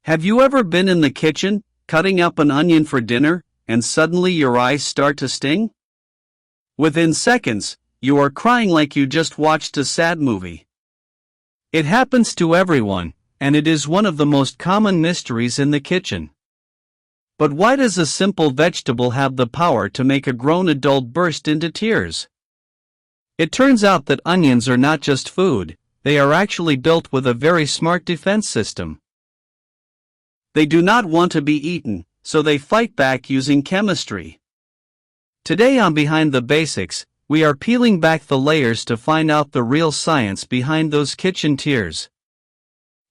Have you ever been in the kitchen, cutting up an onion for dinner, and suddenly your eyes start to sting? Within seconds, you are crying like you just watched a sad movie. It happens to everyone, and it is one of the most common mysteries in the kitchen. But why does a simple vegetable have the power to make a grown adult burst into tears? It turns out that onions are not just food, they are actually built with a very smart defense system. They do not want to be eaten, so they fight back using chemistry. Today on Behind the Basics, we are peeling back the layers to find out the real science behind those kitchen tears.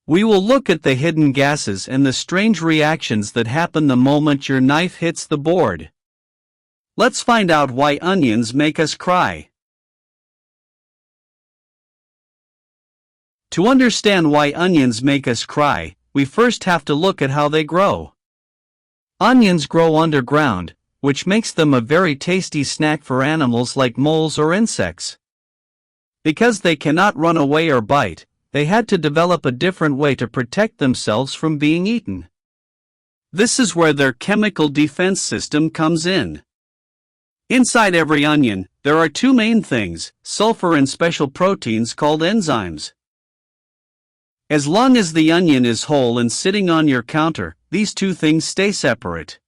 We will look at the hidden gases and the strange reactions that happen the moment your knife hits the board. Let's find out why onions make us cry. To understand why onions make us cry, we first have to look at how they grow. Onions grow underground, which makes them a very tasty snack for animals like moles or insects. Because they cannot run away or bite, they had to develop a different way to protect themselves from being eaten. This is where their chemical defense system comes in. Inside every onion, there are two main things: sulfur and special proteins called enzymes. As long as the onion is whole and sitting on your counter, these two things stay separate.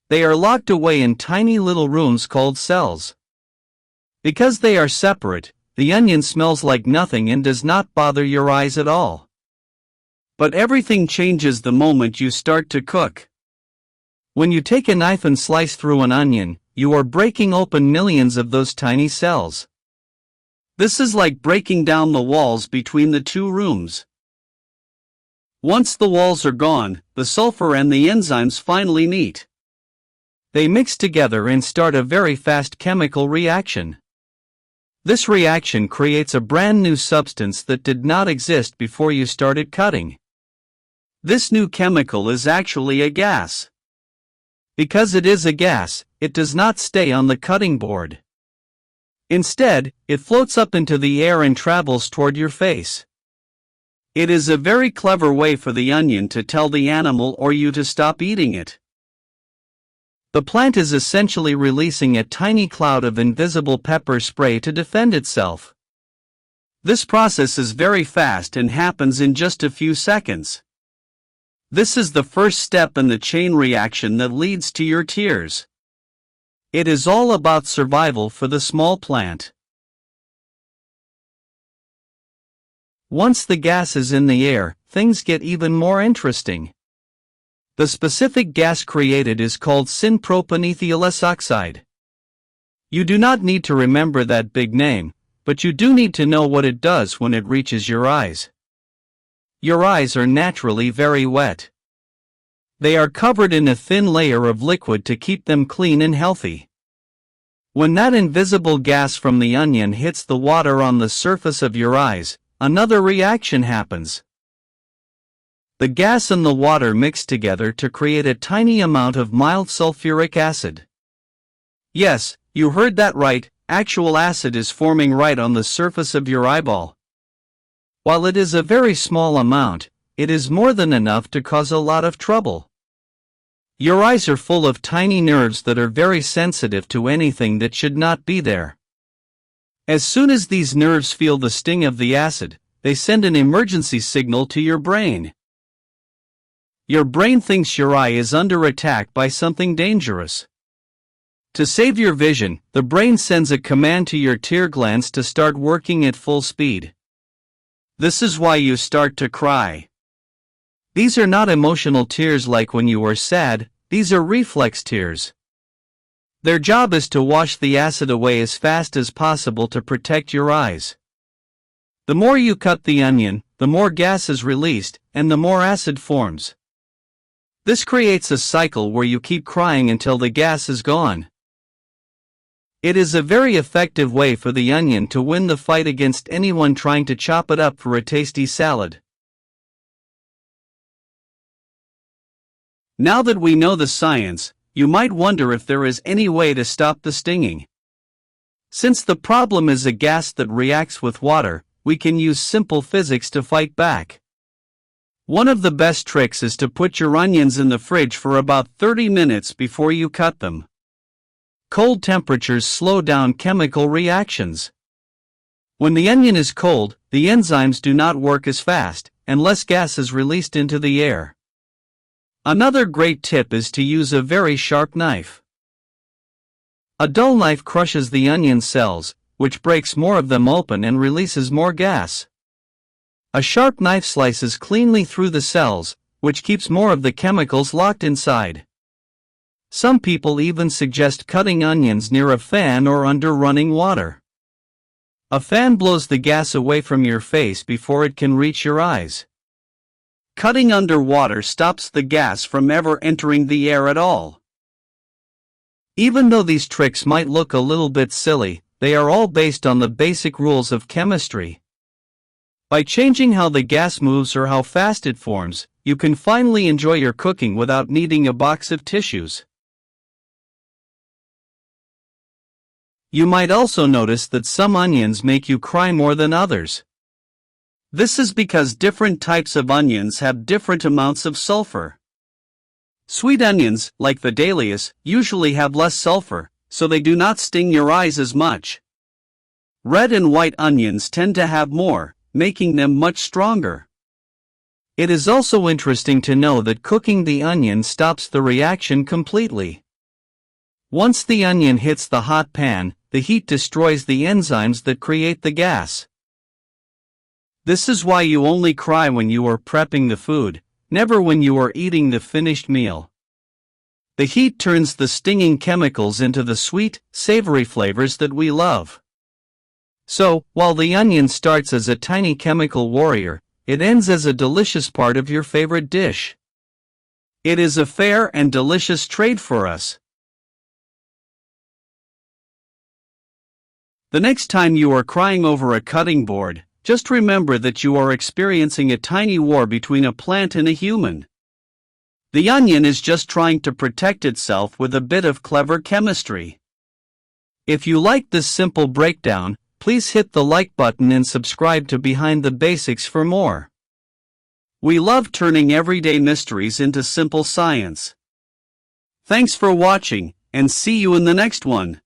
They are locked away in tiny little rooms called cells. Because they are separate, the onion smells like nothing and does not bother your eyes at all. But everything changes the moment you start to cook. When you take a knife and slice through an onion, you are breaking open millions of those tiny cells. This is like breaking down the walls between the two rooms. Once the walls are gone, the sulfur and the enzymes finally meet. They mix together and start a very fast chemical reaction. This reaction creates a brand new substance that did not exist before you started cutting. This new chemical is actually a gas. Because it is a gas, it does not stay on the cutting board. Instead, it floats up into the air and travels toward your face. It is a very clever way for the onion to tell the animal or you to stop eating it. The plant is essentially releasing a tiny cloud of invisible pepper spray to defend itself. This process is very fast and happens in just a few seconds. This is the first step in the chain reaction that leads to your tears. It is all about survival for the small plant. Once the gas is in the air, things get even more interesting. The specific gas created is called syn-propanethiol oxide. You do not need to remember that big name, but you do need to know what it does when it reaches your eyes. Your eyes are naturally very wet. They are covered in a thin layer of liquid to keep them clean and healthy. When that invisible gas from the onion hits the water on the surface of your eyes, another reaction happens. The gas and the water mix together to create a tiny amount of mild sulfuric acid. Yes, you heard that right, actual acid is forming right on the surface of your eyeball. While it is a very small amount, it is more than enough to cause a lot of trouble. Your eyes are full of tiny nerves that are very sensitive to anything that should not be there. As soon as these nerves feel the sting of the acid, they send an emergency signal to your brain. Your brain thinks your eye is under attack by something dangerous. To save your vision, the brain sends a command to your tear glands to start working at full speed. This is why you start to cry. These are not emotional tears like when you are sad, these are reflex tears. Their job is to wash the acid away as fast as possible to protect your eyes. The more you cut the onion, the more gas is released, and the more acid forms. This creates a cycle where you keep crying until the gas is gone. It is a very effective way for the onion to win the fight against anyone trying to chop it up for a tasty salad. Now that we know the science, you might wonder if there is any way to stop the stinging. Since the problem is a gas that reacts with water, we can use simple physics to fight back. One of the best tricks is to put your onions in the fridge for about 30 minutes before you cut them. Cold temperatures slow down chemical reactions. When the onion is cold, the enzymes do not work as fast, and less gas is released into the air. Another great tip is to use a very sharp knife. A dull knife crushes the onion cells, which breaks more of them open and releases more gas. A sharp knife slices cleanly through the cells, which keeps more of the chemicals locked inside. Some people even suggest cutting onions near a fan or under running water. A fan blows the gas away from your face before it can reach your eyes. Cutting under water stops the gas from ever entering the air at all. Even though these tricks might look a little bit silly, they are all based on the basic rules of chemistry. By changing how the gas moves or how fast it forms, you can finally enjoy your cooking without needing a box of tissues. You might also notice that some onions make you cry more than others. This is because different types of onions have different amounts of sulfur. Sweet onions, like the dahlias, usually have less sulfur, so they do not sting your eyes as much. Red and white onions tend to have more, making them much stronger. It is also interesting to know that cooking the onion stops the reaction completely. Once the onion hits the hot pan, the heat destroys the enzymes that create the gas. This is why you only cry when you are prepping the food, never when you are eating the finished meal. The heat turns the stinging chemicals into the sweet, savory flavors that we love. So, while the onion starts as a tiny chemical warrior, it ends as a delicious part of your favorite dish. It is a fair and delicious trade for us. The next time you are crying over a cutting board, just remember that you are experiencing a tiny war between a plant and a human. The onion is just trying to protect itself with a bit of clever chemistry. If you like this simple breakdown, please hit the like button and subscribe to Behind the Basics for more. We love turning everyday mysteries into simple science. Thanks for watching, and see you in the next one.